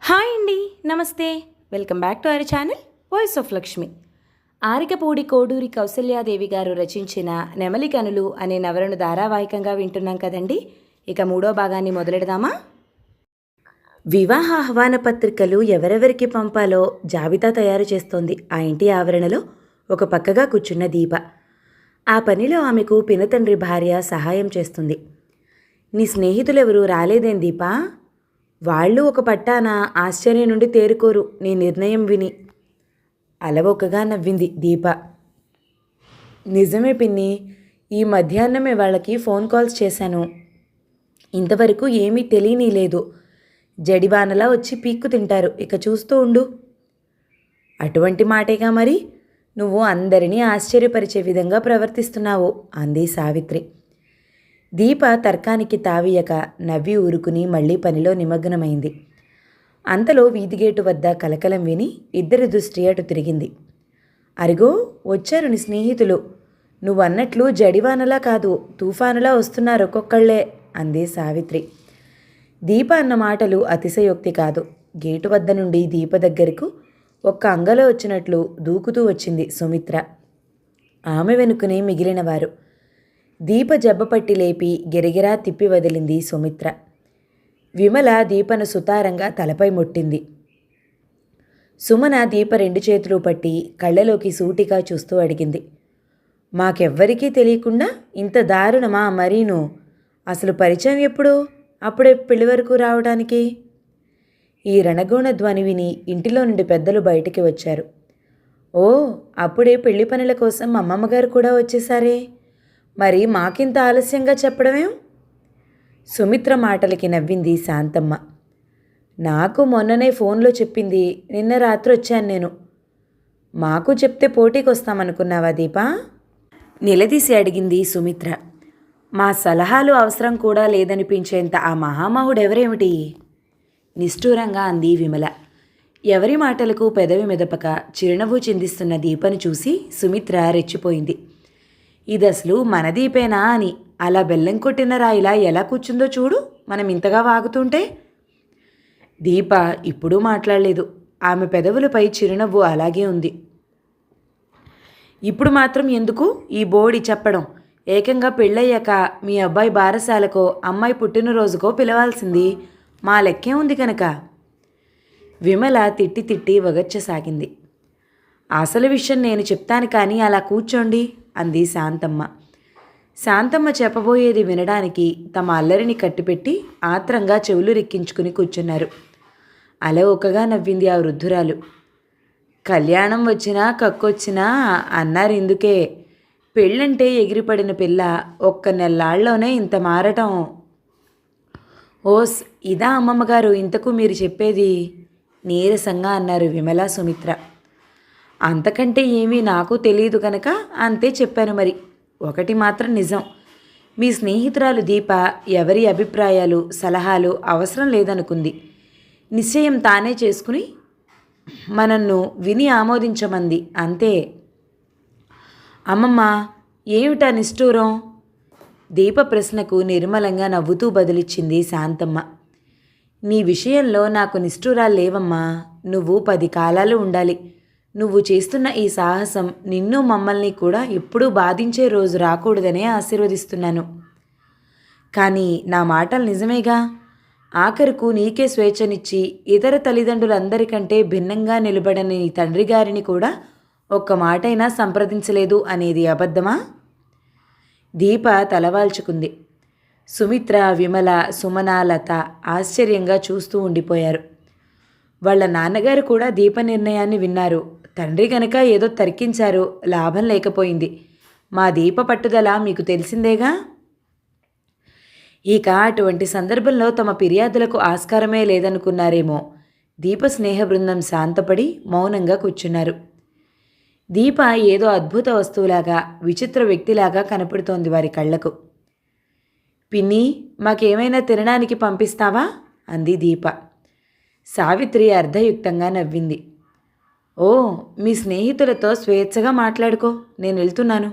Hi అండి. నమస్తే. Welcome back to our channel voice of Lakshmi. Arikapudi Koduri Kausalya Devi గారు రచించిన నెమలి కనులు అనే నవలను ధారావాహికంగా వింటున్నాం కదండి. ఇక మూడో భాగాన్ని మొదలెడదామా? వివాహ ఆహ్వాన పత్రికలు ఎవరెవరికి పంపాలో జాబితా తయారు చేస్తోంది ఆ ఇంటి ఆవరణలో ఒక పక్కగా కూర్చున్న దీప. ఆ పనిలో ఆమెకు పినతండ్రి భార్య సహాయం చేస్తుంది. నీ స్నేహితులెవరూ రాలేదేం దీపా? వాళ్ళు ఒక పట్టాన ఆశ్చర్యం నుండి తేరుకోరు నీ నిర్ణయం విని. అలవొకగా నవ్వింది దీప. నిజమే పిన్ని, ఈ మధ్యాహ్నమే వాళ్ళకి ఫోన్ కాల్స్ చేశాను. ఇంతవరకు ఏమీ తెలియనీలేదు. జడివానలా వచ్చి పీక్కు తింటారు. ఇక చూస్తూ ఉండు. అటువంటి మాటేగా మరి. నువ్వు అందరినీ ఆశ్చర్యపరిచే విధంగా ప్రవర్తిస్తున్నావు అంది సావిత్రి. దీప తర్కానికి తావీయక నవ్వి ఊరుకుని మళ్లీ పనిలో నిమగ్నమైంది. అంతలో వీధిగేటు వద్ద కలకలం విని ఇద్దరి దృష్టి అటు తిరిగింది. అరిగో వచ్చారు నీ స్నేహితులు. నువ్వన్నట్లు జడివానలా కాదు, తుఫానులా వస్తున్నారు ఒక్కొక్కళ్లే అంది సావిత్రి. దీప అన్న మాటలు అతిశయోక్తి కాదు. గేటు వద్ద నుండి దీప దగ్గరకు ఒక్క అంగలో వచ్చినట్లు దూకుతూ వచ్చింది సుమిత్ర. ఆమె వెనుకనే మిగిలినవారు. దీప జబ్బపట్టి లేపి గిరగిరా తిప్పి వదిలింది సుమిత్ర. విమల దీపను సుతారంగా తలపై ముట్టింది. సుమన దీప రెండు చేతులు పట్టి కళ్ళలోకి సూటిగా చూస్తూ అడిగింది. మాకెవ్వరికీ తెలియకుండా ఇంత దారుణమా మరీను? అసలు పరిచయం ఎప్పుడు? అప్పుడే పెళ్లి వరకు రావడానికి? ఈ రణగోణ ధ్వని విని ఇంటిలో నుండి పెద్దలు బయటికి వచ్చారు. ఓ, అప్పుడే పెళ్లి పనుల కోసం అమ్మమ్మగారు కూడా వచ్చేసారే. మరి మాకింత ఆలస్యంగా చెప్పడమేం? సుమిత్ర మాటలకి నవ్వింది శాంతమ్మ. నాకు మొన్ననే ఫోన్లో చెప్పింది. నిన్న రాత్రి వచ్చాను నేను. మాకు చెప్తే పోటీకి వస్తామనుకున్నావా దీపా? నిలదీసి అడిగింది సుమిత్ర. మా సలహాలు అవసరం కూడా లేదనిపించేంత ఆ మహామహుడెవరేమిటి? నిష్ఠూరంగా అంది విమల. ఎవరి మాటలకు పెదవి మెదపక చిరునవ్వు చిందిస్తున్న దీపను చూసి సుమిత్ర రెచ్చిపోయింది. ఇదసలు మన దీపేనా అని. అలా బెల్లం కొట్టిన రాయిలా ఎలా కూర్చుందో చూడు, మనం ఇంతగా వాగుతుంటే. దీప ఇప్పుడు మాట్లాడలేదు. ఆమె పెదవులపై చిరునవ్వు అలాగే ఉంది. ఇప్పుడు మాత్రం ఎందుకు ఈ బోడి చెప్పడం? ఏకంగా పెళ్ళయ్యాక మీ అబ్బాయి బారసాలకో అమ్మాయి పుట్టినరోజుకో పిలవాల్సింది. మా లెక్కే ఉంది కనుక. విమల తిట్టి తిట్టి వగచ్చసాగింది. అసలు విషయం నేను చెప్తాను కానీ అలా కూర్చోండి అంది శాంతమ్మ. శాంతమ్మ చెప్పబోయేది వినడానికి తమ అల్లరిని కట్టిపెట్టి ఆత్రంగా చెవులు రెక్కించుకుని కూర్చున్నారు. అలవోకగా నవ్వింది ఆ వృద్ధురాలు. కళ్యాణం వచ్చినా కక్కొచ్చినా అన్నారు ఇందుకే. పెళ్ళంటే ఎగిరిపడిన పిల్ల ఒక్క నెల్లాళ్లోనే ఇంత మారటం. ఓస్, ఇదా అమ్మమ్మగారు ఇంతకు మీరు చెప్పేది? నీరసంగా అన్నారు విమల సుమిత్ర. అంతకంటే ఏమీ నాకు తెలియదు కనుక అంతే చెప్పాను. మరి ఒకటి మాత్రం నిజం, మీ స్నేహితురాలు దీప ఎవరి అభిప్రాయాలు సలహాలు అవసరం లేదనుకుంది. నిశ్చయం తానే చేసుకుని మనన్ను విని ఆమోదించమంది అంతే. అమ్మమ్మ, ఏమిటా నిష్ఠూరం? దీప ప్రశ్నకు నిర్మలంగా నవ్వుతూ బదులిచ్చింది శాంతమ్మ. నీ విషయంలో నాకు నిష్ఠూరాలు లేవమ్మా. నువ్వు 10 కాలాలు ఉండాలి. నువ్వు చేస్తున్న ఈ సాహసం నిన్ను మమ్మల్ని కూడా ఎప్పుడూ బాధించే రోజు రాకూడదనే ఆశీర్వదిస్తున్నాను. కానీ నా మాటలు నిజమేగా. ఆఖరుకు నీకే స్వేచ్ఛనిచ్చి ఇతర తల్లిదండ్రులందరికంటే భిన్నంగా నిలబడని నీ తండ్రి గారిని కూడా ఒక్క మాటైనా సంప్రదించలేదు అనేది అబద్ధమా? దీప తలవాల్చుకుంది. సుమిత్ర, విమల, సుమన, లత ఆశ్చర్యంగా చూస్తూ ఉండిపోయారు. వాళ్ళ నాన్నగారు కూడా దీప నిర్ణయాన్ని విన్నారు. తండ్రి గనక ఏదో తర్కించారు, లాభం లేకపోయింది. మా దీప పట్టుదల మీకు తెలిసిందేగా. ఇక అటువంటి సందర్భంలో తమ ఫిర్యాదులకు ఆస్కారమే లేదనుకున్నారేమో. దీప స్నేహ బృందం శాంతపడి మౌనంగా కూర్చున్నారు. దీప ఏదో అద్భుత వస్తువులాగా విచిత్ర వ్యక్తిలాగా కనపడుతోంది వారి కళ్లకు. పిన్ని, మాకేమైనా తినడానికి పంపిస్తావా అంది దీప. సావిత్రి అర్ధయుక్తంగా నవ్వింది. ఓ, మీ స్నేహితులతో స్వేచ్ఛగా మాట్లాడుకో, నేను వెళ్తున్నాను.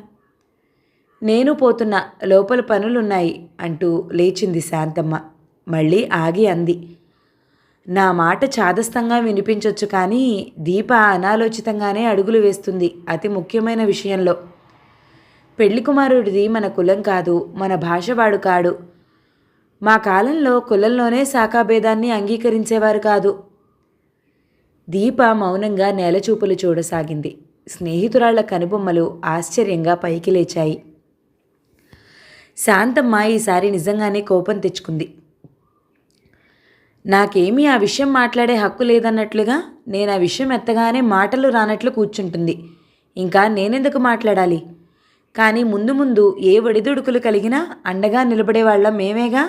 నేను పోతున్నా, లోపల పనులున్నాయి అంటూ లేచింది శాంతమ్మ. మళ్ళీ ఆగి అంది. నా మాట చాదస్తంగా వినిపించొచ్చు, కానీ దీప అనాలోచితంగానే అడుగులు వేస్తుంది అతి ముఖ్యమైన విషయంలో. పెళ్లి కుమారుడిది మన కులం కాదు, మన భాష వాడు కాడు. మా కాలంలో కులంలోనే శాఖాభేదాన్ని అంగీకరించేవారు కాదు. దీప మౌనంగా నేలచూపులు చూడసాగింది. స్నేహితురాళ్ల కనుబొమ్మలు ఆశ్చర్యంగా పైకి లేచాయి. శాంతమ్మ ఈసారి నిజంగానే కోపం తెచ్చుకుంది. నాకేమీ ఆ విషయం మాట్లాడే హక్కు లేదన్నట్లుగా నేను ఆ విషయం ఎత్తగానే మాటలు రానట్లు కూర్చుంటుంది. ఇంకా నేనెందుకు మాట్లాడాలి? కానీ ముందు ముందు ఏ ఒడిదుడుకులు కలిగినా అండగా నిలబడేవాళ్ళం మేమేగా.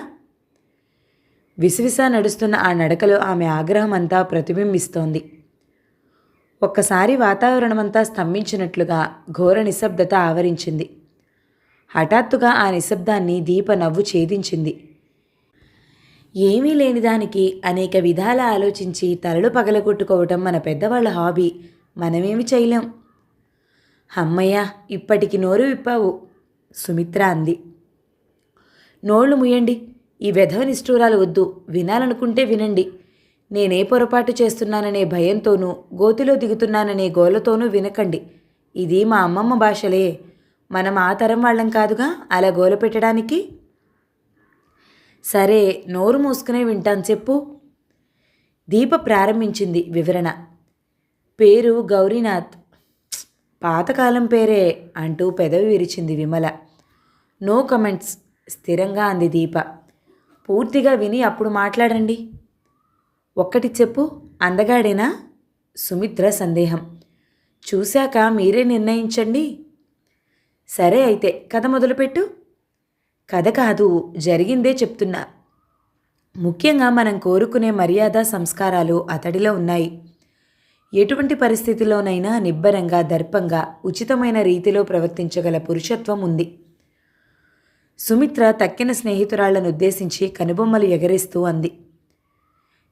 విసివిసా నడుస్తున్న ఆ నడకలో ఆమె ఆగ్రహం అంతా ప్రతిబింబిస్తోంది. ఒక్కసారి వాతావరణమంతా స్తంభించినట్లుగా ఘోర నిశ్శబ్దత ఆవరించింది. హఠాత్తుగా ఆ నిశ్శబ్దాన్ని దీప నవ్వు ఛేదించింది. ఏమీ లేని దానికి అనేక విధాల ఆలోచించి తలలు పగలగొట్టుకోవటం మన పెద్దవాళ్ళ హాబీ. మనమేమి చేయలేం. అమ్మయ్య, ఇప్పటికి నోరు విప్పావు, సుమిత్ర అంది. నోళ్లు ముయ్యండి. ఈ వెధవ నిష్ఠూరాలు వద్దు. వినాలనుకుంటే వినండి. నేనే పొరపాటు చేస్తున్నాననే భయంతోనూ గోతిలో దిగుతున్నాననే గోలతోనూ వినకండి. ఇది మా అమ్మమ్మ భాషలే. మనం ఆ తరం వాళ్ళం కాదుగా అలా గోల పెట్టడానికి. సరే, నోరు మూసుకునే వింటాను, చెప్పు. దీప ప్రారంభించింది వివరణ. పేరు గౌరీనాథ్. పాతకాలం పేరే అంటూ పెదవి విరిచింది విమల. నో కమెంట్స్, స్థిరంగా అంది దీప. పూర్తిగా విని అప్పుడు మాట్లాడండి. ఒక్కటి చెప్పు, అందగాడేనా? సుమిత్ర సందేహం. చూశాక మీరే నిర్ణయించండి. సరే అయితే కథ మొదలుపెట్టు. కథ కాదు, జరిగిందే చెప్తున్నా. ముఖ్యంగా మనం కోరుకునే మర్యాద సంస్కారాలు అతడిలో ఉన్నాయి. ఎటువంటి పరిస్థితిలోనైనా నిబ్బరంగా, దర్పంగా, ఉచితమైన రీతిలో ప్రవర్తించగల పురుషత్వం ఉంది. సుమిత్ర తక్కిన స్నేహితురాళ్లను ఉద్దేశించి కనుబొమ్మలు ఎగరేస్తూ అంది.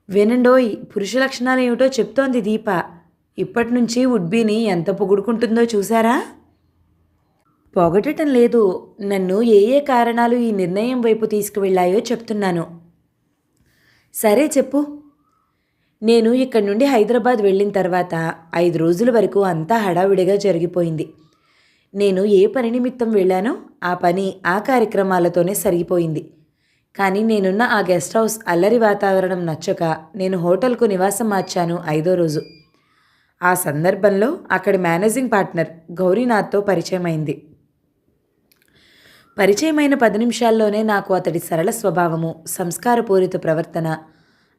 వినండోయ్, పురుష లక్షణాలు ఏమిటో చెప్తోంది దీప. ఇప్పటినుంచి వుడ్బీని ఎంత పొగుడుకుంటుందో చూసారా? పొగడటం లేదు, నన్ను ఏ ఏ కారణాలు ఈ నిర్ణయం వైపు తీసుకువెళ్ళాయో చెప్తున్నాను. సరే చెప్పు. నేను ఇక్కడి నుండి హైదరాబాద్ వెళ్ళిన తర్వాత 5 రోజుల వరకు అంతా హడావిడిగా జరిగిపోయింది. నేను ఏ పని నిమిత్తం వెళ్ళానో ఆ పని ఆ కార్యక్రమాలతోనే సరిగిపోయింది. కానీ నేనున్న ఆ గెస్ట్ హౌస్ అల్లరి వాతావరణం నచ్చక నేను హోటల్కు నివాసం మార్చాను 5వ రోజు. ఆ సందర్భంలో అక్కడి మేనేజింగ్ పార్ట్నర్ గౌరీనాథ్తో పరిచయమైంది. పరిచయమైన 10 నిమిషాల్లోనే నాకు అతడి సరళ స్వభావము, సంస్కారపూరిత ప్రవర్తన,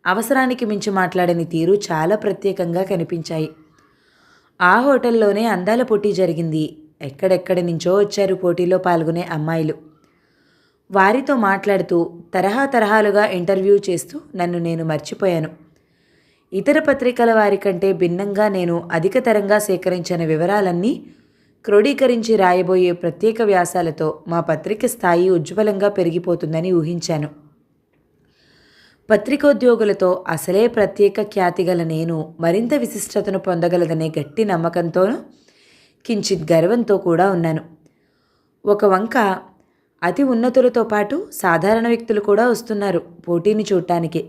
అవసరానికి మించి మాట్లాడని తీరు చాలా ప్రత్యేకంగా కనిపించాయి. ఆ హోటల్లోనే అందాల పోటీ జరిగింది. ఎక్కడెక్కడి నుంచో వచ్చారు పోటీలో పాల్గొనే అమ్మాయిలు. వారితో మాట్లాడుతూ తరహాలుగా ఇంటర్వ్యూ చేస్తూ నన్ను నేను మర్చిపోయాను. ఇతర పత్రికల వారి కంటే భిన్నంగా నేను అధికతరంగా సేకరించిన వివరాలన్నీ క్రోడీకరించి రాయబోయే ప్రత్యేక వ్యాసాలతో మా పత్రిక స్థాయి ఉజ్వలంగా పెరిగిపోతుందని ఊహించాను. పత్రికోద్యోగులతో అసలే ప్రత్యేక ఖ్యాతి గల నేను మరింత విశిష్టతను పొందగలదనే గట్టి నమ్మకంతోనూ కించిత్ గర్వంతో కూడా ఉన్నాను. ఒక వంక అతి ఉన్నతులతో పాటు సాధారణ వ్యక్తులు కూడా వస్తున్నారు పోటీని చూడటానికి.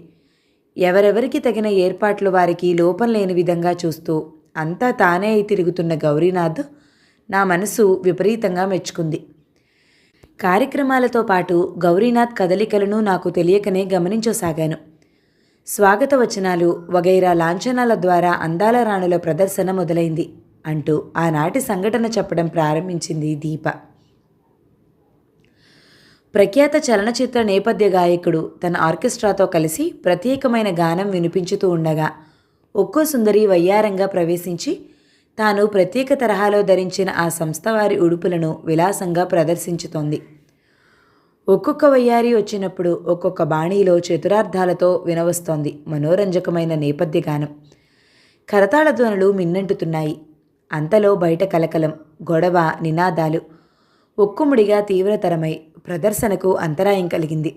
ఎవరెవరికి తగిన ఏర్పాట్లు వారికి లోపం లేని విధంగా చూస్తూ అంతా తానే అయి తిరుగుతున్న గౌరీనాథ్ నా మనసు విపరీతంగా మెచ్చుకుంది. కార్యక్రమాలతో పాటు గౌరీనాథ్ కదలికలను నాకు తెలియకనే గమనించసాగాను. స్వాగత వచనాలు వగైరా లాంఛనాల ద్వారా అందాల రాణుల ప్రదర్శన మొదలైంది అంటూ ఆనాటి సంఘటన చెప్పడం ప్రారంభించింది దీప. ప్రఖ్యాత చలనచిత్ర నేపథ్య గాయకుడు తన ఆర్కెస్ట్రాతో కలిసి ప్రత్యేకమైన గానం వినిపించుతూ ఉండగా ఒక్కో సుందరి వయ్యారంగా ప్రవేశించి తాను ప్రత్యేక తరహాలో ధరించిన ఆ సంస్థ వారి ఉడుపులను విలాసంగా ప్రదర్శించుతోంది. ఒక్కొక్క వయ్యారి వచ్చినప్పుడు ఒక్కొక్క బాణీలో చతురార్థాలతో వినవస్తోంది మనోరంజకమైన నేపథ్య గానం. కరతాళ ధ్వనులు మిన్నంటుతున్నాయి. అంతలో బయట కలకలం, గొడవ, నినాదాలు ఒక్కుముడిగా తీవ్రతరమై ప్రదర్శనకు అంతరాయం కలిగింది.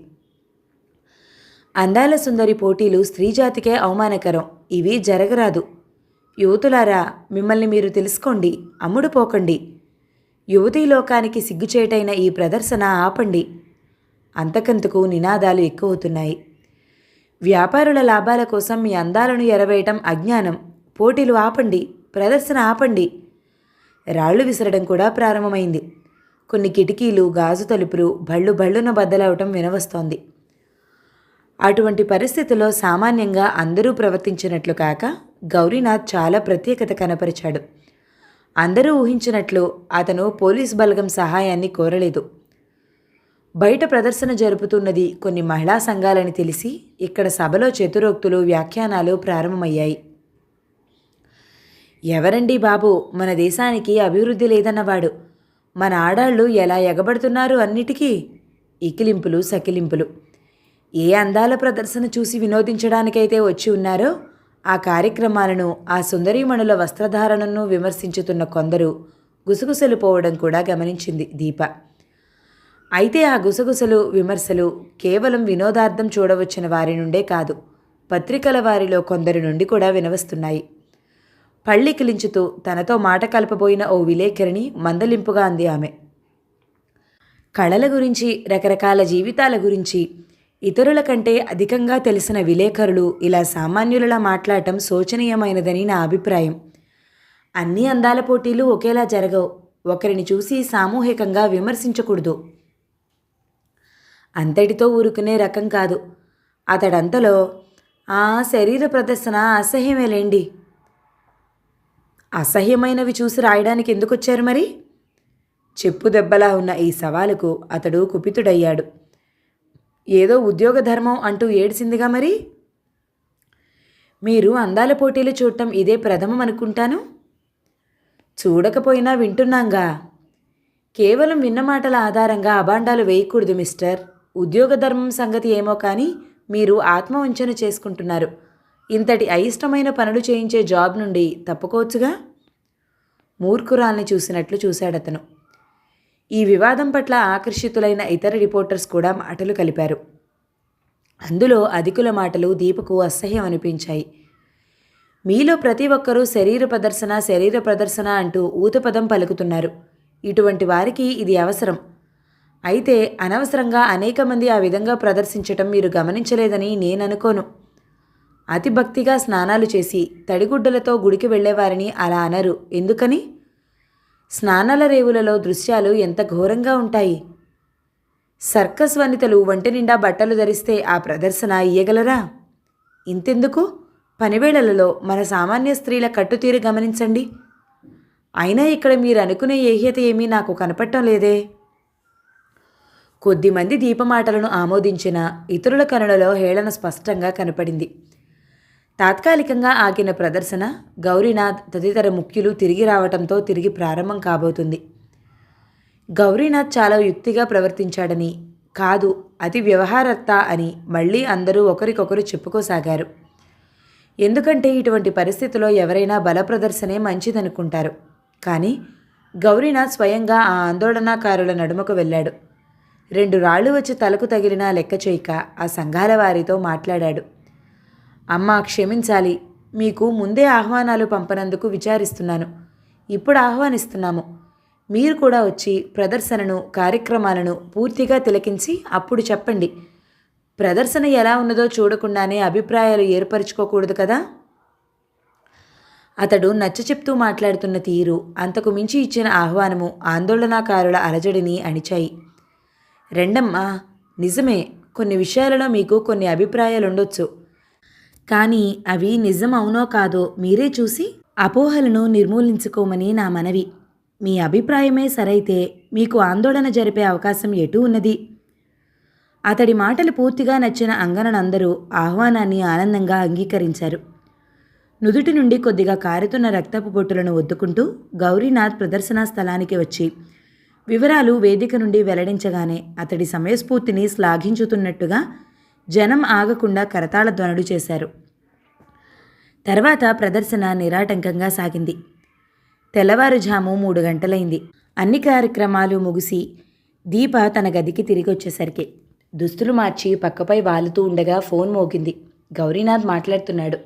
అందాల సుందరి పోటీలు స్త్రీజాతికే అవమానకరం. ఇవి జరగరాదు. యువతులారా, మిమ్మల్ని మీరు తెలుసుకోండి, అమ్ముడుపోకండి. యువతీ లోకానికి సిగ్గుచేటైన ఈ ప్రదర్శన ఆపండి. అంతకంతకు నినాదాలు ఎక్కువవుతున్నాయి. వ్యాపారుల లాభాల కోసం మీ అందాలను ఎరవేయటం అజ్ఞానం. పోటీలు ఆపండి, ప్రదర్శన ఆపండి. రాళ్లు విసరడం కూడా ప్రారంభమైంది. కొన్ని కిటికీలు, గాజు తలుపులు భళ్ళు భళ్ళున బద్దలవటం వినవస్తోంది. అటువంటి పరిస్థితిలో సామాన్యంగా అందరూ ప్రవర్తించినట్లు కాక గౌరీనాథ్ చాలా ప్రత్యేకత కనపరిచాడు. అందరూ ఊహించినట్లు అతను పోలీస్ బలగం సహాయాన్ని కోరలేదు. బయట ప్రదర్శన జరుపుతున్నది కొన్ని మహిళా సంఘాలని తెలిసి ఇక్కడ సభలో చతురోక్తులు, వ్యాఖ్యానాలు ప్రారంభమయ్యాయి. ఎవరండి బాబు మన దేశానికి అభివృద్ధి లేదన్నవాడు? మన ఆడాళ్ళు ఎలా ఎగబడుతున్నారు అన్నిటికీ? ఇకిలింపులు, సకిలింపులు. ఏ అందాల ప్రదర్శన చూసి వినోదించడానికైతే వచ్చి ఉన్నారో ఆ కార్యక్రమాలను, ఆ సుందరీమణుల వస్త్రధారణను విమర్శించుతున్న కొందరు గుసగుసలు పోవడం కూడా గమనించింది దీప. అయితే ఆ గుసగుసలు, విమర్శలు కేవలం వినోదార్థం చూడవచ్చిన వారి నుండే కాదు, పత్రికల వారిలో కొందరి నుండి కూడా వినవస్తున్నాయి. పళ్ళికిలించుతూ తనతో మాట కలపబోయిన ఓ విలేకరిని మందలింపుగా అంది ఆమె. కళల గురించి, రకరకాల జీవితాల గురించి ఇతరుల కంటే అధికంగా తెలిసిన విలేకరులు ఇలా సామాన్యులలా మాట్లాడటం శోచనీయమైనదని నా అభిప్రాయం. అన్ని అందాల పోటీలు ఒకేలా జరగవు. ఒకరిని చూసి సామూహికంగా విమర్శించకూడదు. అంతటితో ఊరుకునే రకం కాదు. అతడంతలో శరీర ప్రదర్శన అసహ్యమేలేండి. అసహ్యమైనవి చూసి రాయడానికి ఎందుకొచ్చారు మరి? చెప్పు దెబ్బలా ఉన్న ఈ సవాలుకు అతడు కుపితుడయ్యాడు. ఏదో ఉద్యోగ ధర్మం అంటూ ఏడిసిందిగా మరి. మీరు అందాల పోటీలు చూడటం ఇదే ప్రథమం అనుకుంటాను. చూడకపోయినా వింటున్నాంగా. కేవలం విన్న మాటల ఆధారంగా అబాండాలు వేయకూడదు మిస్టర్. ఉద్యోగ ధర్మం సంగతి ఏమో కానీ మీరు ఆత్మవంచన చేసుకుంటున్నారు. ఇంతటి అయిష్టమైన పనులు చేయించే జాబ్ నుండి తప్పుకోవచ్చుగా. మూర్ఖురాల్ని చూసినట్లు చూశాడతను. ఈ వివాదం పట్ల ఆకర్షితులైన ఇతర రిపోర్టర్స్ కూడా మాటలు కలిపారు. అందులో అధికుల మాటలు దీపకు అసహ్యం అనిపించాయి. మీలో ప్రతి ఒక్కరూ శరీర ప్రదర్శన అంటూ ఊతపదం పలుకుతున్నారు. ఇటువంటి వారికి ఇది అవసరం. అయితే అనవసరంగా అనేక మంది ఆ విధంగా ప్రదర్శించటం మీరు గమనించలేదని నేననుకోను. అతి భక్తిగా స్నానాలు చేసి తడిగుడ్డలతో గుడికి వెళ్లేవారిని అలా అనరు. ఎందుకని? స్నానాల రేవులలో దృశ్యాలు ఎంత ఘోరంగా ఉంటాయి. సర్కస్ వనితలు ఒంటి నిండా బట్టలు ధరిస్తే ఆ ప్రదర్శన ఇయ్యగలరా? ఇంతెందుకు, పనివేళలలో మన సామాన్య స్త్రీల కట్టుతీరు గమనించండి. అయినా ఇక్కడ మీరు అనుకునే ఏహ్యత ఏమీ నాకు కనపడటం లేదే. కొద్దిమంది దీపమాటలను ఆమోదించిన ఇతరుల కనులలో హేళన స్పష్టంగా కనపడింది. తాత్కాలికంగా ఆగిన ప్రదర్శన గౌరీనాథ్ తదితర ముఖ్యులు తిరిగి రావటంతో తిరిగి ప్రారంభం కాబోతుంది. గౌరీనాథ్ చాలా యుక్తిగా ప్రవర్తించాడని, కాదు అతి వ్యవహారత్త అని మళ్ళీ అందరూ ఒకరికొకరు చెప్పుకోసాగారు. ఎందుకంటే ఇటువంటి పరిస్థితిలో ఎవరైనా బల ప్రదర్శనే మంచిదనుకుంటారు. కానీ గౌరీనాథ్ స్వయంగా ఆ ఆందోళనకారుల నడుమకు వెళ్ళాడు. 2 రాళ్లు వచ్చి తలకు తగిలినా లెక్క చేయక ఆ సంఘాల వారితో మాట్లాడాడు. అమ్మా, క్షమించాలి. మీకు ముందే ఆహ్వానాలు పంపనందుకు విచారిస్తున్నాను. ఇప్పుడు ఆహ్వానిస్తున్నాము. మీరు కూడా వచ్చి ప్రదర్శనను, కార్యక్రమాలను పూర్తిగా తిలకించి అప్పుడు చెప్పండి. ప్రదర్శన ఎలా ఉన్నదో చూడకుండానే అభిప్రాయాలు ఏర్పరచుకోకూడదు కదా. అతడు నచ్చ చెప్తూ మాట్లాడుతున్న తీరు, అంతకు మించి ఇచ్చిన ఆహ్వానము ఆందోళనకారుల అలజడిని అణిచాయి. రెండమ్మా, నిజమే, కొన్ని విషయాలలో మీకు కొన్ని అభిప్రాయాలుండొచ్చు. కానీ అవి నిజం అవునో కాదో మీరే చూసి అపోహలను నిర్మూలించుకోమని నా మనవి. మీ అభిప్రాయమే సరైతే మీకు ఆందోళన జరిపే అవకాశం ఎటూ ఉన్నది. అతడి మాటలు పూర్తిగా నచ్చిన అంగనందరూ ఆహ్వానాన్ని ఆనందంగా అంగీకరించారు. నుదుటి నుండి కొద్దిగా కారుతున్న రక్తపు బొట్టులను ఒత్తుకుంటూ గౌరీనాథ్ ప్రదర్శనా స్థలానికి వచ్చి వివరాలు వేదిక నుండి వెల్లడించగానే అతడి సమయస్ఫూర్తిని శ్లాఘించుతున్నట్టుగా జనం ఆగకుండా కరతాళ ధ్వనులు చేశారు. తర్వాత ప్రదర్శన నిరాటంకంగా సాగింది. తెల్లవారుజాము 3 గంటలైంది. అన్ని కార్యక్రమాలు ముగిసి దీప తన గదికి తిరిగి వచ్చేసరికి దుస్తులు మార్చి పక్కపై వాలుతూ ఉండగా ఫోన్ మోగింది. గౌరీనాథ్ మాట్లాడుతున్నాడు.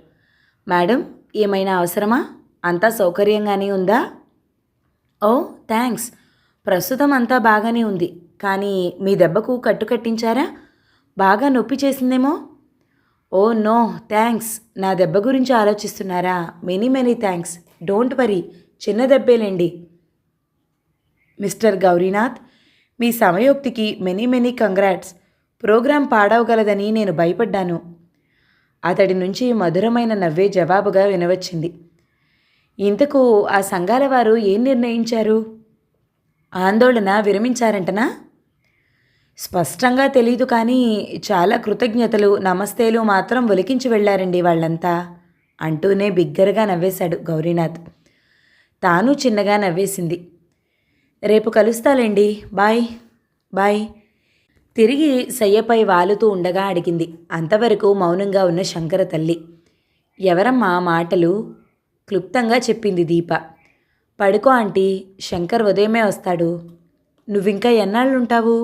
మేడం, ఏమైనా అవసరమా? అంతా సౌకర్యంగానే ఉందా? ఓ థ్యాంక్స్, ప్రస్తుతం అంతా బాగానే ఉంది. కానీ మీ దెబ్బకు కట్టు కట్టించారా? బాగా నొప్పి చేసిందేమో. Oh no thanks. నా దెబ్బ గురించి ఆలోచిస్తున్నారా? Many many thanks. Don't worry, చిన్న దెబ్బేలేండి. మిస్టర్ గౌరీనాథ్, మీ సమయోక్తికి మెనీ మెనీ కంగ్రాట్స్. ప్రోగ్రాం పాడవగలదని నేను భయపడ్డాను. అతడి నుంచి మధురమైన నవ్వే జవాబుగా వినవచ్చింది. ఇంతకు ఆ సంఘాల వారు ఏం నిర్ణయించారు? ఆందోళన విరమించారంటనా? స్పష్టంగా తెలీదు, కానీ చాలా కృతజ్ఞతలు, నమస్తేలు మాత్రం ఒలికించి వెళ్ళారండి వాళ్ళంతా అంటూనే బిగ్గరగా నవ్వేశాడు గౌరీనాథ్. తాను చిన్నగా నవ్వేసింది. రేపు కలుస్తాలేండి. Bye bye. తిరిగి శయ్యపై వాలుతూ ఉండగా అడిగింది. అంతవరకు మౌనంగా ఉన్న శంకర తల్లి. ఎవరమ్మా మాటలు? క్లుప్తంగా చెప్పింది దీప. పడుకో ఆంటీ, శంకర్ ఉదయమే వస్తాడు. నువ్వింకా ఎన్నాళ్ళుంటావు?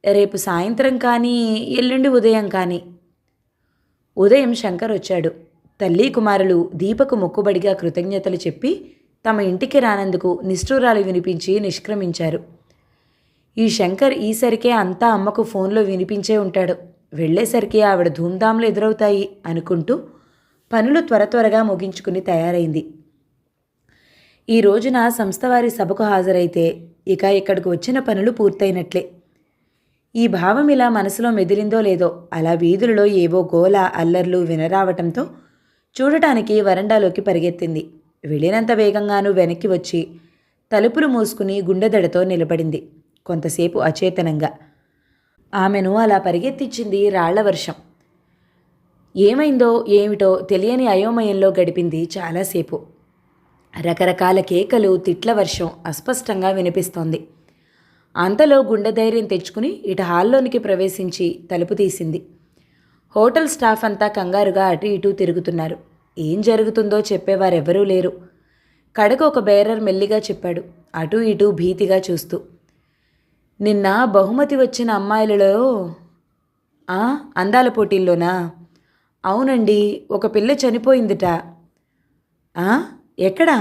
రేపు సాయంత్రం కానీ ఎల్లుండి ఉదయం కానీ. ఉదయం శంకర్ వచ్చాడు. తల్లి కుమారులు దీపకు మొక్కుబడిగా కృతజ్ఞతలు చెప్పి తమ ఇంటికి రానందుకు నిష్ఠూరాలు వినిపించి నిష్క్రమించారు. ఈ శంకర్ ఈసరికే అంతా అమ్మకు ఫోన్లో వినిపించే ఉంటాడు. వెళ్ళేసరికి ఆవిడ ధూమ్ధాంలు ఎదురవుతాయి అనుకుంటూ పనులు త్వరగా ముగించుకుని తయారైంది. ఈ రోజున సంస్థవారి సభకు హాజరైతే ఇక ఇక్కడికి వచ్చిన పనులు పూర్తయినట్లే. ఈ భావం ఇలా మనసులో మెదిలిందో లేదో అలా వీధులలో ఏవో గోల అల్లర్లు వినరావటంతో చూడటానికి వరండాలోకి పరిగెత్తింది. వెళ్ళినంత వేగంగానూ వెనక్కి వచ్చి తలుపులు మూసుకుని గుండెదడతో నిలబడింది. కొంతసేపు అచేతనంగా. ఆమెను అలా పరిగెత్తించింది రాళ్ల వర్షం. ఏమైందో ఏమిటో తెలియని అయోమయంలో గడిపింది చాలాసేపు. రకరకాల కేకలు, తిట్ల వర్షం అస్పష్టంగా వినిపిస్తోంది. అంతలో గుండె ధైర్యం తెచ్చుకుని ఇటు హాల్లోనికి ప్రవేశించి తలుపు తీసింది. హోటల్ స్టాఫ్ అంతా కంగారుగా అటు ఇటూ తిరుగుతున్నారు. ఏం జరుగుతుందో చెప్పేవారెవ్వరూ లేరు. కడకు ఒక బేరర్ మెల్లిగా చెప్పాడు, అటూ ఇటూ భీతిగా చూస్తూ. నిన్న బహుమతి వచ్చిన అమ్మాయిలలో అందాల పోటీల్లోనా? అవునండి, ఒక పిల్ల చనిపోయిందిట. ఎక్కడా?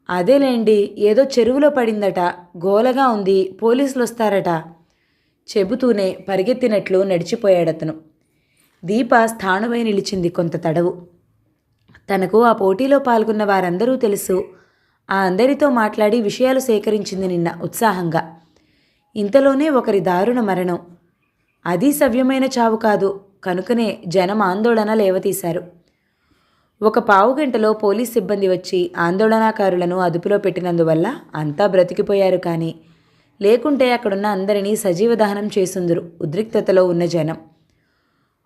అదేలేండి, ఏదో చెరువులో పడిందట. గోలగా ఉంది, పోలీసులు వస్తారట చెబుతూనే పరిగెత్తినట్లు నడిచిపోయాడతను. దీప స్థాణువై నిలిచింది కొంత తడవు. తనకు ఆ పోటీలో పాల్గొన్న వారందరూ తెలుసు. ఆ అందరితో మాట్లాడి విషయాలు సేకరించింది నిన్న ఉత్సాహంగా. ఇంతలోనే ఒకరి దారుణ మరణం. అది సవ్యమైన చావు కాదు కనుకనే జనం ఆందోళన లేవతీశారు. ఒక పావుగంటలో పోలీస్ సిబ్బంది వచ్చి ఆందోళనకారులను అదుపులో పెట్టినందువల్ల అంతా బ్రతికిపోయారు. కానీ లేకుంటే అక్కడున్న అందరినీ సజీవ దహనం చేసుందురు ఉద్రిక్తతలో ఉన్న జనం.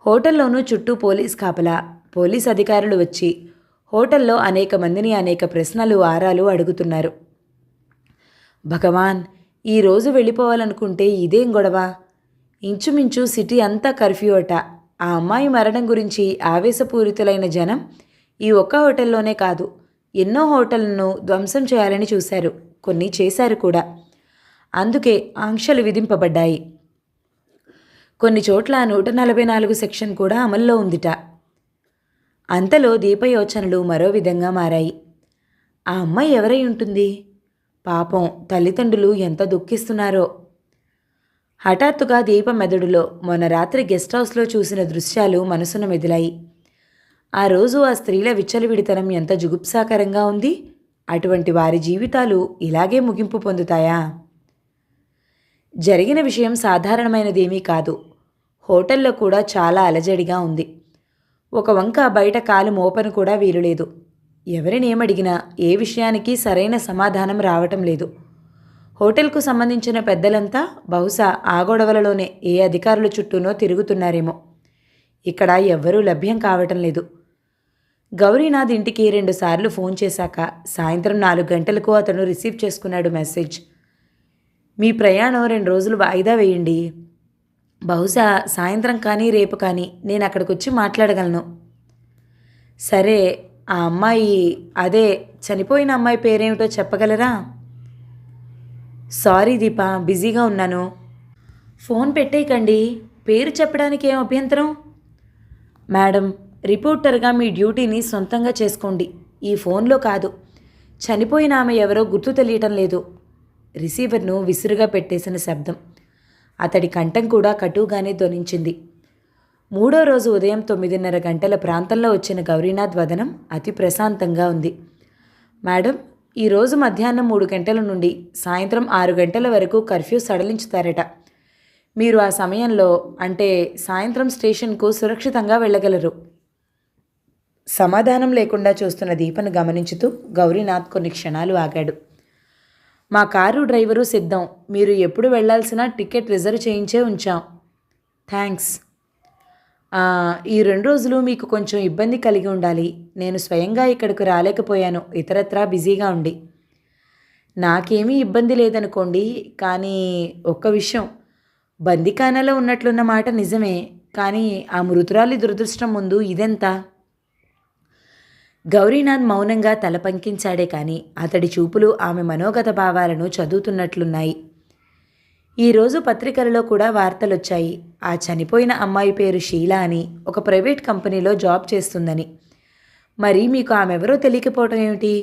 హోటల్లోనూ చుట్టూ పోలీస్ కాపలా. పోలీస్ అధికారులు వచ్చి హోటల్లో అనేక మందిని అనేక ప్రశ్నలు ఆరాలు అడుగుతున్నారు. భగవాన్, ఈరోజు వెళ్ళిపోవాలనుకుంటే ఇదేం గొడవ? ఇంచుమించు సిటీ అంతా కర్ఫ్యూ అట. ఆ అమ్మాయి మరణం గురించి ఆవేశపూరితులైన జనం ఈ ఒక్క హోటల్లోనే కాదు, ఎన్నో హోటళ్లను ధ్వంసం చేయాలని చూశారు. కొన్ని చేశారు కూడా. అందుకే ఆంక్షలు విధింపబడ్డాయి. కొన్ని చోట్ల 144 సెక్షన్ కూడా అమల్లో ఉందిట. అంతలో దీపయోచనలు మరో విధంగా మారాయి. ఆ అమ్మాయి ఎవరై ఉంటుంది? పాపం, తల్లిదండ్రులు ఎంత దుఃఖిస్తున్నారో. హఠాత్తుగా దీప మెదడులో మొన్న రాత్రి గెస్ట్ హౌస్లో చూసిన దృశ్యాలు మనసున మెదిలాయి. ఆ రోజు ఆ స్త్రీల విచ్చలవిడితనం ఎంత జుగుప్సాకరంగా ఉంది. అటువంటి వారి జీవితాలు ఇలాగే ముగింపు పొందుతాయా? జరిగిన విషయం సాధారణమైనదేమీ కాదు. హోటల్లో కూడా చాలా అలజడిగా ఉంది. ఒక వంక బయట కాలు మోపను కూడా వీలులేదు. ఎవరినేమడిగినా ఏ విషయానికి సరైన సమాధానం రావటం లేదు. హోటల్కు సంబంధించిన పెద్దలంతా బహుశా ఆ గొడవలలోనే ఏ అధికారుల చుట్టూనో తిరుగుతున్నారేమో. ఇక్కడ ఎవ్వరూ లభ్యం కావటం లేదు. గౌరీనాథ్ ఇంటికి 2 సార్లు ఫోన్ చేశాక సాయంత్రం 4 గంటలకు అతను రిసీవ్ చేసుకున్నాడు మెసేజ్. మీ ప్రయాణం 2 రోజులు వాయిదా వేయండి. బహుశా సాయంత్రం కానీ రేపు కానీ నేను అక్కడికి వచ్చి మాట్లాడగలను. సరే, ఆ అమ్మాయి, అదే చనిపోయిన అమ్మాయి పేరేమిటో చెప్పగలరా? సారీ దీప, బిజీగా ఉన్నాను. ఫోన్ పెట్టేయకండి. పేరు చెప్పడానికి ఏం అభ్యంతరం? మేడం, రిపోర్టర్గా మీ డ్యూటీని సొంతంగా చేసుకోండి. ఈ ఫోన్లో కాదు. చనిపోయిన ఆమె ఎవరో గుర్తు తెలియటం లేదు. రిసీవర్ను విసురుగా పెట్టేసిన శబ్దం. అతడి కంఠం కూడా కటువుగానే ధ్వనించింది. మూడో రోజు ఉదయం 9:30 గంటల ప్రాంతంలో వచ్చిన గౌరీనాథ్ వదనం అతి ప్రశాంతంగా ఉంది. మేడం, ఈరోజు మధ్యాహ్నం 3 గంటల నుండి సాయంత్రం 6 గంటల వరకు కర్ఫ్యూ సడలించుతారట. మీరు ఆ సమయంలో అంటే సాయంత్రం స్టేషన్కు సురక్షితంగా వెళ్ళగలరు. సమాధానం లేకుండా చూస్తున్న దీపను గమనించుతూ గౌరీనాథ్ కొన్ని క్షణాలు ఆగాడు. మా కారు డ్రైవరు సిద్ధం. మీరు ఎప్పుడు వెళ్లాల్సిన టికెట్ రిజర్వ్ చేయించే ఉంచాం. థ్యాంక్స్. ఈ 2 రోజులు మీకు కొంచెం ఇబ్బంది కలిగి ఉండాలి. నేను స్వయంగా ఇక్కడికి రాలేకపోయాను, ఇతరత్రా బిజీగా ఉండి. నాకేమీ ఇబ్బంది లేదనుకోండి, కానీ ఒక్క విషయం, బందీఖానాలో ఉన్నట్లున్న మాట నిజమే, కానీ ఆ మృతురాలి దురదృష్టం ముందు ఇదెంత? గౌరీనాథ్ మౌనంగా తల పంకించాడే కానీ అతడి చూపులు ఆమె మనోగత భావాలను చదువుతున్నట్లున్నాయి. ఈరోజు పత్రికలలో కూడా వార్తలొచ్చాయి. ఆ చనిపోయిన అమ్మాయి పేరు షీలా అని, ఒక ప్రైవేట్ కంపెనీలో జాబ్ చేస్తుందని. మరి మీకు ఆమెవరో తెలియకపోవటం ఏమిటి?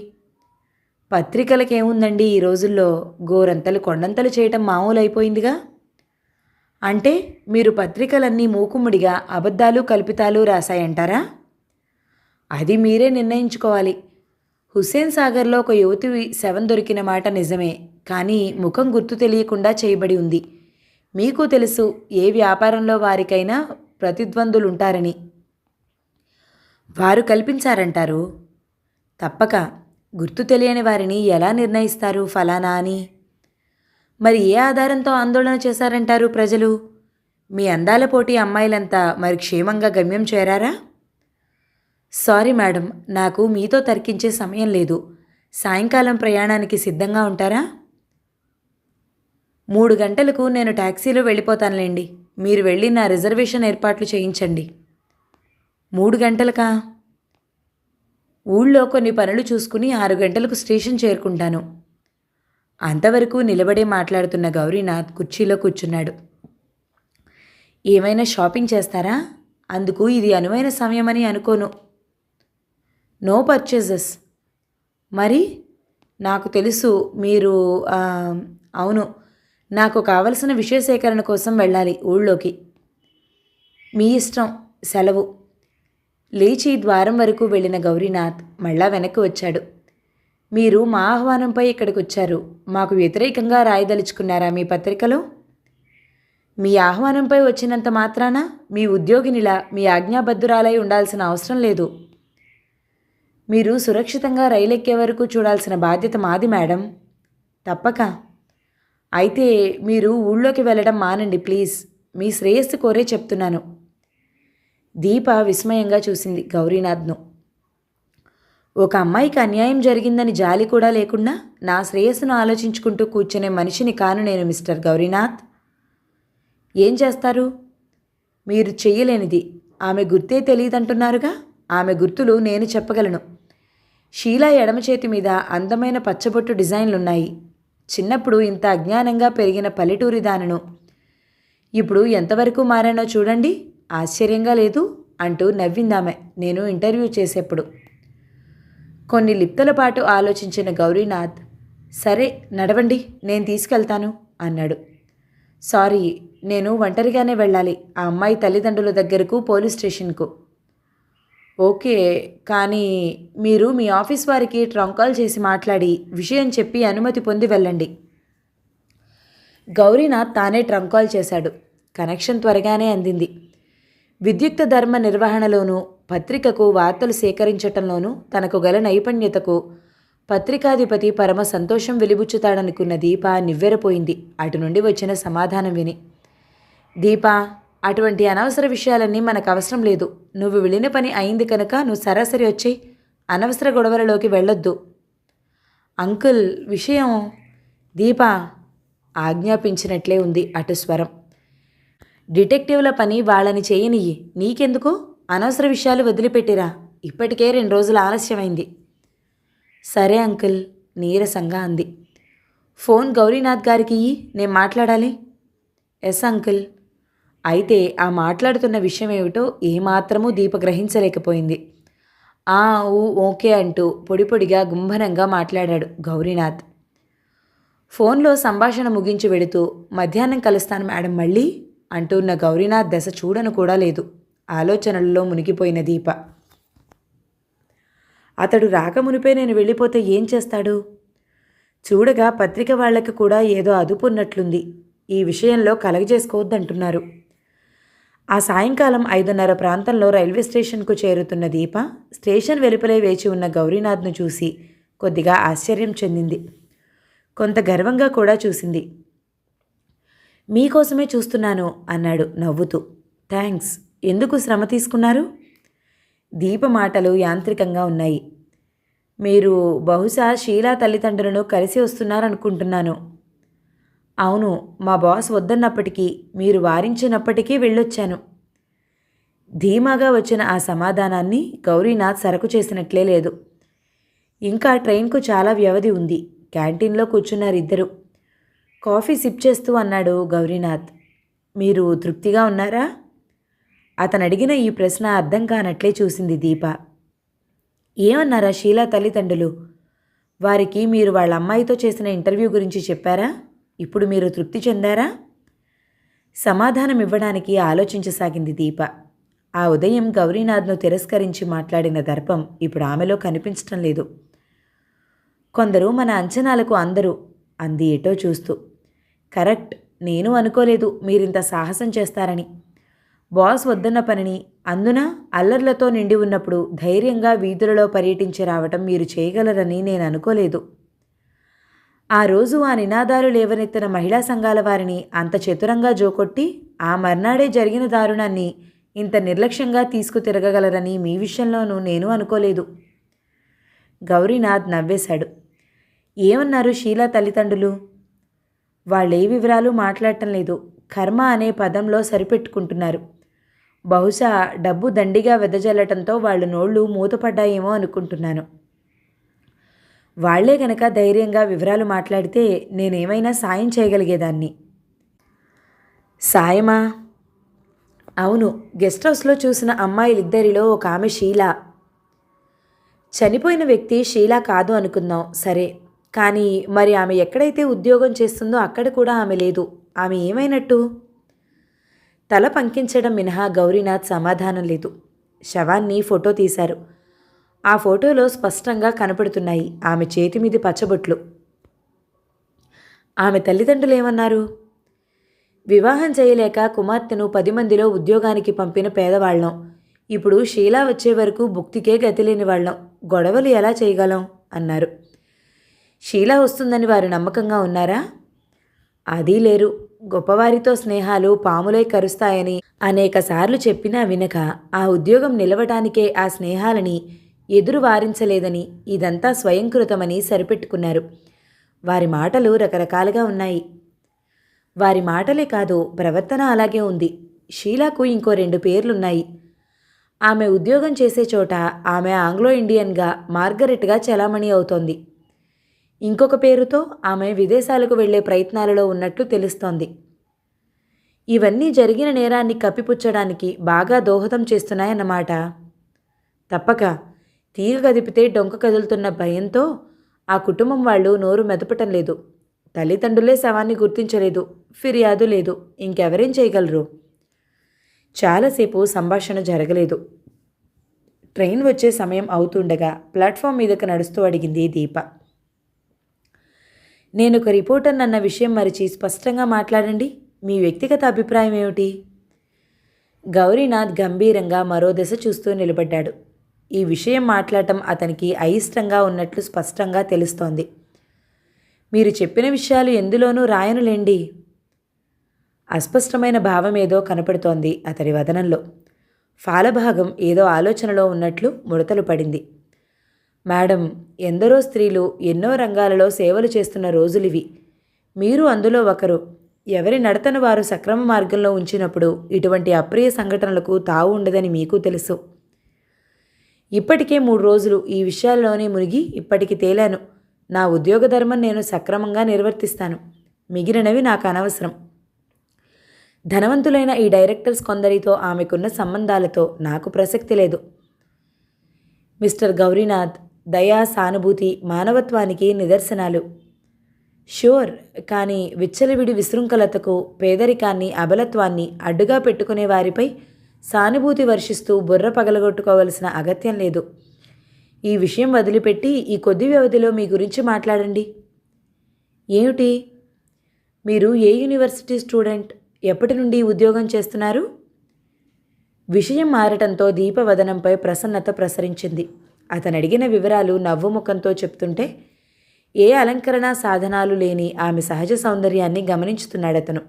పత్రికలకేముందండి, ఈ రోజుల్లో గోరంతలు కొండంతలు చేయటం మామూలైపోయిందిగా. అంటే మీరు పత్రికలన్నీ మూకుమ్మడిగా అబద్ధాలు కల్పితాలు రాశాయంటారా? అది మీరే నిర్ణయించుకోవాలి. హుస్సేన్ సాగర్లో ఒక యువతి శవం దొరికిన మాట నిజమే, కానీ ముఖం గుర్తు తెలియకుండా చేయబడి ఉంది. మీకు తెలుసు, ఏ వ్యాపారంలో వారికైనా ప్రతిద్వందులుంటారని. వారు కల్పించారంటారు? తప్పక. గుర్తు తెలియని వారిని ఎలా నిర్ణయిస్తారు ఫలానా అని? మరి ఏ ఆధారంతో ఆందోళన చేశారంటారు ప్రజలు? మీ అందాల పోటీ అమ్మాయిలంతా మరి క్షేమంగా గమ్యం చేరారా? సారీ మేడం, నాకు మీతో తర్కించే సమయం లేదు. సాయంకాలం ప్రయాణానికి సిద్ధంగా ఉంటారా? 3 గంటలకు నేను ట్యాక్సీలో వెళ్ళిపోతానులేండి. మీరు వెళ్ళి నా రిజర్వేషన్ ఏర్పాట్లు చేయించండి. 3 గంటలకా? ఊళ్ళో కొన్ని పనులు చూసుకుని 6 గంటలకు స్టేషన్ చేరుకుంటాను. అంతవరకు నిలబడే మాట్లాడుతున్న గౌరీనాథ్ కుర్చీలో కూర్చున్నాడు. ఏమైనా షాపింగ్ చేస్తారా? అందుకు ఇది అనువైన సమయమని అనుకోను. No purchases. మరి? నాకు తెలుసు మీరు అవును, నాకు కావలసిన విషయ సేకరణ కోసం వెళ్ళాలి ఊళ్ళోకి. మీ ఇష్టం, సెలవు. లేచి ద్వారం వరకు వెళ్ళిన గౌరీనాథ్ మళ్ళా వెనక్కి వచ్చాడు. మీరు మా ఆహ్వానంపై ఇక్కడికి వచ్చారు. మాకు వ్యతిరేకంగా రాయదలుచుకున్నారా మీ పత్రికలో? మీ ఆహ్వానంపై వచ్చినంత మాత్రాన మీ ఉద్యోగినిలా మీ ఆజ్ఞాబద్ధురాలై ఉండాల్సిన అవసరం లేదు. మీరు సురక్షితంగా రైలెక్కే వరకు చూడాల్సిన బాధ్యత మాది మేడం. తప్పక. అయితే మీరు ఊళ్ళోకి వెళ్ళడం మానండి ప్లీజ్. మీ శ్రేయస్సు కోరే చెప్తున్నాను. దీప విస్మయంగా చూసింది గౌరీనాథ్ను. ఒక అమ్మాయికి అన్యాయం జరిగిందని జాలి కూడా లేకుండా నా శ్రేయస్సును ఆలోచించుకుంటూ కూర్చునే మనిషిని కాను నేను మిస్టర్ గౌరీనాథ్. ఏం చేస్తారు? మీరు చెయ్యలేనిది. ఆమె గుర్తే తెలియదంటున్నారుగా. ఆమె గుర్తులు నేను చెప్పగలను. షీలా ఎడమ చేతి మీద అందమైన పచ్చబొట్టు డిజైన్లున్నాయి. చిన్నప్పుడు ఇంత అజ్ఞానంగా పెరిగిన పల్లెటూరి దానను ఇప్పుడు ఎంతవరకు మారానో చూడండి. ఆశ్చర్యంగా లేదు అంటూ నవ్విందామె నేను ఇంటర్వ్యూ చేసేప్పుడు. కొన్ని లిప్తల పాటు ఆలోచించిన గౌరీనాథ్, సరే నడవండి, నేను తీసుకెళ్తాను అన్నాడు. సారీ, నేను ఒంటరిగానే వెళ్ళాలి. ఆ అమ్మాయి తల్లిదండ్రుల దగ్గరకు, పోలీస్ స్టేషన్కు. ఓకే, కానీ మీరు మీ ఆఫీస్ వారికి ట్రంక్ కాల్ చేసి మాట్లాడి విషయం చెప్పి అనుమతి పొంది వెళ్ళండి. గౌరీనాథ్ తానే ట్రంక్ కాల్ చేశాడు. కనెక్షన్ త్వరగానే అందింది. విద్యుక్త ధర్మ నిర్వహణలోనూ పత్రికకు వార్తలు సేకరించటంలోనూ తనకు గల నైపుణ్యతకు పత్రికాధిపతి పరమ సంతోషం వెలిబుచ్చుతాడనుకున్న దీప నివ్వెరపోయింది అటు నుండి వచ్చిన సమాధానం విని. దీపా, అటువంటి అనవసర విషయాలన్నీ మనకు అవసరం లేదు. నువ్వు వెళ్ళిన పని అయింది కనుక నువ్వు సరాసరి వచ్చి అనవసర గొడవలలోకి వెళ్ళొద్దు. అంకుల్, విషయం. దీపా ఆజ్ఞాపించినట్లే ఉంది అటు స్వరం. డిటెక్టివ్ల పని వాళ్ళని చేయనియ్యి. నీకెందుకు? అనవసర విషయాలు వదిలిపెట్టిరా. ఇప్పటికే 2 రోజులు ఆలస్యమైంది. సరే అంకుల్, నీరసంగా అంది. ఫోన్ గౌరీనాథ్ గారికి ఇయ్యి, నేను మాట్లాడాలి. Yes uncle. అయితే ఆ మాట్లాడుతున్న విషయం ఏమిటో ఏమాత్రమూ దీప గ్రహించలేకపోయింది. ఓకే అంటూ పొడి పొడిగా గుంభనంగా మాట్లాడాడు గౌరీనాథ్. ఫోన్లో సంభాషణ ముగించి వెడుతూ, మధ్యాహ్నం కలుస్తాను మేడం మళ్ళీ అంటున్న గౌరీనాథ్ దశ చూడను కూడా లేదు. ఆలోచనలలో మునిగిపోయిన దీప. అతడు రాకమునిపే నేను వెళ్ళిపోతే ఏం చేస్తాడు? చూడగా పత్రిక వాళ్లకు కూడా ఏదో అదుపు ఉన్నట్లుంది. ఈ విషయంలో కలగజేసుకోవద్దంటున్నారు. ఆ సాయంకాలం 5:30 ప్రాంతంలో రైల్వే స్టేషన్కు చేరుతున్న దీప స్టేషన్ వెలుపలే వేచి ఉన్న గౌరీనాథ్ను చూసి కొద్దిగా ఆశ్చర్యం చెందింది. కొంత గర్వంగా కూడా చూసింది. మీకోసమే చూస్తున్నాను అన్నాడు నవ్వుతూ. థ్యాంక్స్. ఎందుకు శ్రమ తీసుకున్నారు? దీప మాటలు యాంత్రికంగా ఉన్నాయి. మీరు బహుశా షీలా తల్లిదండ్రులను కలిసి వస్తున్నారనుకుంటున్నాను. అవును, మా బాస్ వద్దన్నప్పటికీ మీరు వారించినప్పటికీ వెళ్ళొచ్చాను. ధీమాగా వచ్చిన ఆ సమాధానాన్ని గౌరీనాథ్ సరకు చేసినట్లే లేదు. ఇంకా ట్రైన్కు చాలా వ్యవధి ఉంది. క్యాంటీన్లో కూర్చున్నారిద్దరు. కాఫీ సిప్ చేస్తూ అన్నాడు గౌరీనాథ్. మీరు తృప్తిగా ఉన్నారా? అతను అడిగిన ఈ ప్రశ్న అర్థం కానట్లే చూసింది దీప. ఏమన్నారా షీలా తల్లిదండ్రులు? వారికి మీరు వాళ్ళ అమ్మాయితో చేసిన ఇంటర్వ్యూ గురించి చెప్పారా? ఇప్పుడు మీరు తృప్తి చెందారా? సమాధానం ఇవ్వడానికి ఆలోచించసాగింది దీప. ఆ ఉదయం గౌరీనాథ్ను తిరస్కరించి మాట్లాడిన దర్పం ఇప్పుడు ఆమెలో కనిపించటం లేదు. కొందరు మన అంచనాలకు అందరూ అంది ఎటో చూస్తూ. కరెక్ట్. నేను అనుకోలేదు మీరింత సాహసం చేస్తారని. బాస్ వద్దన్న పనిని, అందున అల్లర్లతో నిండి ఉన్నప్పుడు ధైర్యంగా వీధులలో పర్యటించి రావటం మీరు చేయగలరని నేను అనుకోలేదు. ఆ రోజు ఆ నినాదాలు లేవనెత్తిన మహిళా సంఘాల వారిని అంత చతురంగా జోకొట్టి ఆ మర్నాడే జరిగిన దారుణాన్ని ఇంత నిర్లక్ష్యంగా తీసుకుతిరగగలరని మీ విషయంలోనూ నేను అనుకోలేదు. గౌరీనాథ్ నవ్వేశాడు. ఏమన్నారు షీలా తల్లిదండ్రులు? వాళ్ళే వివరాలు మాట్లాడటం లేదు. కర్మ అనే పదంలో సరిపెట్టుకుంటున్నారు. బహుశా డబ్బు దండిగా వెదజల్లటంతో వాళ్ళ నోళ్ళు మూతపడ్డాయేమో అనుకుంటున్నాను. వాళ్లే గనక ధైర్యంగా వివరాలు మాట్లాడితే నేనేమైనా సాయం చేయగలిగేదాన్ని. సాయమా? అవును, గెస్ట్ హౌస్లో చూసిన అమ్మాయిలిద్దరిలో ఒక ఆమె షీలా. చనిపోయిన వ్యక్తి షీలా కాదు అనుకుందాం, సరే. కానీ మరి ఆమె ఎక్కడైతే ఉద్యోగం చేస్తుందో అక్కడ కూడా ఆమె లేదు. ఆమె ఏమైనట్టు? తల పంకించడం మినహా గౌరీనాథ్ సమాధానం లేదు. శవాన్ని ఫోటో తీశారు. ఆ ఫోటోలో స్పష్టంగా కనపడుతున్నాయి ఆమె చేతి మీది పచ్చబొట్లు. ఆమె తల్లిదండ్రులు ఏమన్నారు? వివాహం చేయలేక కుమార్తెను 10 మందిలో ఉద్యోగానికి పంపిన పేదవాళ్ళం. ఇప్పుడు షీలా వచ్చే వరకు భుక్తికే గతిలేని వాళ్ళం. గొడవలు ఎలా చేయగలం అన్నారు. షీలా వస్తుందని వారు నమ్మకంగా ఉన్నారా? అదీ లేరు. గొప్పవారితో స్నేహాలు పాములై కరుస్తాయని అనేకసార్లు చెప్పినా వినక ఆ ఉద్యోగం నిలవటానికే ఆ స్నేహాలని ఎదురు వారించలేదని, ఇదంతా స్వయంకృతమని సరిపెట్టుకున్నారు. వారి మాటలు రకరకాలుగా ఉన్నాయి. వారి మాటలే కాదు, ప్రవర్తన అలాగే ఉంది. షీలాకు ఇంకో 2 పేర్లున్నాయి. ఆమె ఉద్యోగం చేసే చోట ఆమె ఆంగ్లో ఇండియన్గా మార్గరెట్గా చలామణి అవుతోంది. ఇంకొక పేరుతో ఆమె విదేశాలకు వెళ్లే ప్రయత్నాలలో ఉన్నట్లు తెలుస్తోంది. ఇవన్నీ జరిగిన నేరాన్ని కప్పిపుచ్చడానికి బాగా దోహదం చేస్తున్నాయన్నమాట. తప్పక. తీగ కదిపితే డొంక కదులుతున్న భయంతో ఆ కుటుంబం వాళ్ళు నోరు మెదపటం లేదు. తల్లిదండ్రులే శవాన్ని గుర్తించలేదు. ఫిర్యాదు లేదు. ఇంకెవరేం చేయగలరు? చాలాసేపు సంభాషణ జరగలేదు. ట్రైన్ వచ్చే సమయం అవుతుండగా ప్లాట్ఫామ్ మీదకు నడుస్తూ అడిగింది దీప. నేను ఒక రిపోర్టర్ అన్న విషయం మరిచి స్పష్టంగా మాట్లాడండి. మీ వ్యక్తిగత అభిప్రాయం ఏమిటి? గౌరీనాథ్ గంభీరంగా మరో దశ చూస్తూ నిలబడ్డాడు. ఈ విషయం మాట్లాడటం అతనికి అయిష్టంగా ఉన్నట్లు స్పష్టంగా తెలుస్తోంది. మీరు చెప్పిన విషయాలు ఎందులోనూ రాయనులేండి. అస్పష్టమైన భావమేదో కనపడుతోంది అతడి వదనంలో. ఫాలభాగం ఏదో ఆలోచనలో ఉన్నట్లు ముడతలు పడింది. మేడం, ఎందరో స్త్రీలు ఎన్నో రంగాలలో సేవలు చేస్తున్న రోజులివి. మీరు అందులో ఒకరు. ఎవరి నడతను వారు సక్రమ మార్గంలో ఉంచినప్పుడు ఇటువంటి అప్రియ సంఘటనలకు తావు ఉండదని మీకు తెలుసు. ఇప్పటికే 3 రోజులు ఈ విషయాల్లోనే మునిగి ఇప్పటికి తేలాను. నా ఉద్యోగ ధర్మం నేను సక్రమంగా నిర్వర్తిస్తాను. మిగిలినవి నాకు అనవసరం. ధనవంతులైన ఈ డైరెక్టర్స్ కొందరితో ఆమెకున్న సంబంధాలతో నాకు ప్రసక్తి లేదు. మిస్టర్ గౌరీనాథ్, దయా, సానుభూతి మానవత్వానికి నిదర్శనాలు. ష్యూర్. కానీ విచ్చలవిడి విశృంఖలతకు, పేదరికాన్ని, అబలత్వాన్ని అడ్డుగా పెట్టుకునే వారిపై సానుభూతి వర్షిస్తూ బుర్ర పగలగొట్టుకోవలసిన అగత్యం లేదు. ఈ విషయం వదిలిపెట్టి ఈ కొద్ది వ్యవధిలో మీ గురించి మాట్లాడండి. ఏమిటి? మీరు ఏ యూనివర్సిటీ స్టూడెంట్? ఎప్పటి నుండి ఉద్యోగం చేస్తున్నారు? విషయం మారటంతో దీపవదనంపై ప్రసన్నత ప్రసరించింది. అతను అడిగిన వివరాలు నవ్వు ముఖంతో చెప్తుంటే ఏ అలంకరణ సాధనాలు లేని ఆమె సహజ సౌందర్యాన్ని గమనించుతున్నాడతను.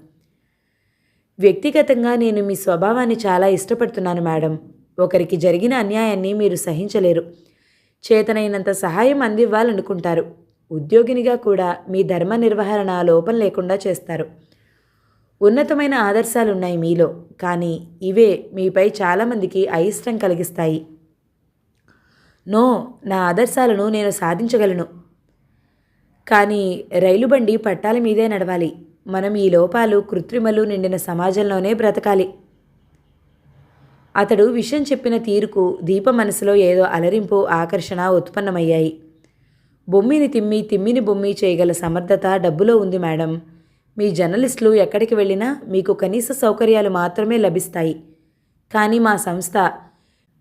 వ్యక్తిగతంగా నేను మీ స్వభావాన్ని చాలా ఇష్టపడుతున్నాను మేడం. ఒకరికి జరిగిన అన్యాయాన్ని మీరు సహించలేరు. చేతనైనంత సహాయం అందివ్వాలనుకుంటారు. ఉద్యోగినిగా కూడా మీ ధర్మ నిర్వహణ లోపం లేకుండా చేస్తారు. ఉన్నతమైన ఆదర్శాలున్నాయి మీలో, కానీ ఇవే మీపై చాలామందికి అయిష్టం కలిగిస్తాయి. నో, నా ఆదర్శాలను నేను సాధించగలను. కానీ రైలు బండి పట్టాల మీదే నడవాలి. మనం ఈ లోపాలు కృత్రిమలు నిండిన సమాజంలోనే బ్రతకాలి. అతడు విషయం చెప్పిన తీరుకు దీప మనసులో ఏదో అలరింపు, ఆకర్షణ ఉత్పన్నమయ్యాయి. బొమ్మిని తిమ్మి, తిమ్మిని బొమ్మి చేయగల సమర్థత డబ్బులో ఉంది మేడం. మీ జర్నలిస్టులు ఎక్కడికి వెళ్ళినా మీకు కనీస సౌకర్యాలు మాత్రమే లభిస్తాయి. కానీ మా సంస్థ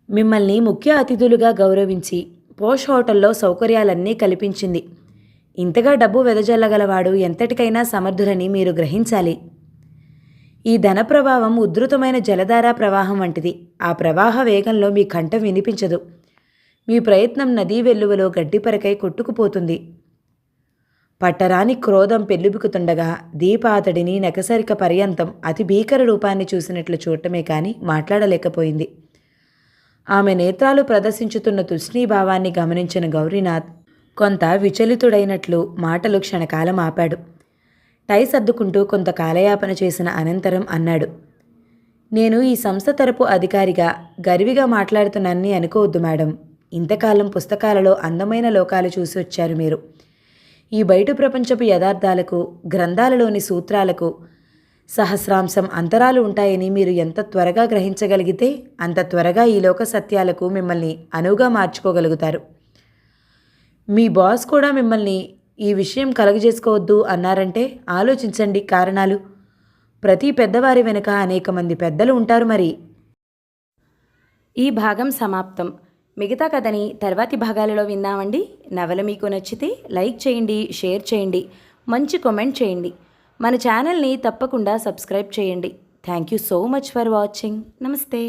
మిమ్మల్ని ముఖ్య అతిథులుగా గౌరవించి పోష్ హోటల్లో సౌకర్యాలన్నీ కల్పించింది. ఇంతగా డబ్బు వెదజల్లగలవాడు ఎంతటికైనా సమర్థులని మీరు గ్రహించాలి. ఈ ధన ప్రభావం ఉధృతమైన జలధార ప్రవాహం వంటిది. ఆ ప్రవాహ వేగంలో మీ కంఠం వినిపించదు. మీ ప్రయత్నం నదీ వెల్లువలో గడ్డిపరకై కొట్టుకుపోతుంది. పట్టరాని క్రోధం పెళ్ళుబికుతుండగా దీప అతడిని నెకసరిక పర్యంతం అతి భీకర రూపాన్ని చూసినట్లు చూడటమే కానీ మాట్లాడలేకపోయింది. ఆమె నేత్రాలు ప్రదర్శించుతున్న తృష్ణీభావాన్ని గమనించిన గౌరీనాథ్ కొంత విచలితుడైనట్లు మాటలు క్షణకాలం ఆపాడు. టై సర్దుకుంటూ కొంత కాలయాపన చేసిన అనంతరం అన్నాడు, నేను ఈ సంస్థ తరపు అధికారిగా గర్విగా మాట్లాడుతున్నానని అనుకోవద్దు మేడం. ఇంతకాలం పుస్తకాలలో అందమైన లోకాలు చూసి వచ్చారు మీరు. ఈ బయట ప్రపంచపు యథార్థాలకు, గ్రంథాలలోని సూత్రాలకు సహస్రాంశం అంతరాలు ఉంటాయని మీరు ఎంత త్వరగా గ్రహించగలిగితే అంత త్వరగా ఈ లోక సత్యాలకు మిమ్మల్ని అనువుగా మార్చుకోగలుగుతారు. మీ బాస్ కూడా మిమ్మల్ని ఈ విషయం కలుగజేసుకోవద్దు అన్నారంటే ఆలోచించండి కారణాలు. ప్రతి పెద్దవారి వెనుక అనేక మంది పెద్దలు ఉంటారు మరి. ఈ భాగం సమాప్తం. మిగతా కథని తర్వాతి భాగాలలో విందామండి. నవల మీకు నచ్చితే లైక్ చేయండి, షేర్ చేయండి, మంచి కామెంట్ చేయండి. మన ఛానల్ని తప్పకుండా సబ్స్క్రైబ్ చేయండి. Thank you so much for watching. నమస్తే.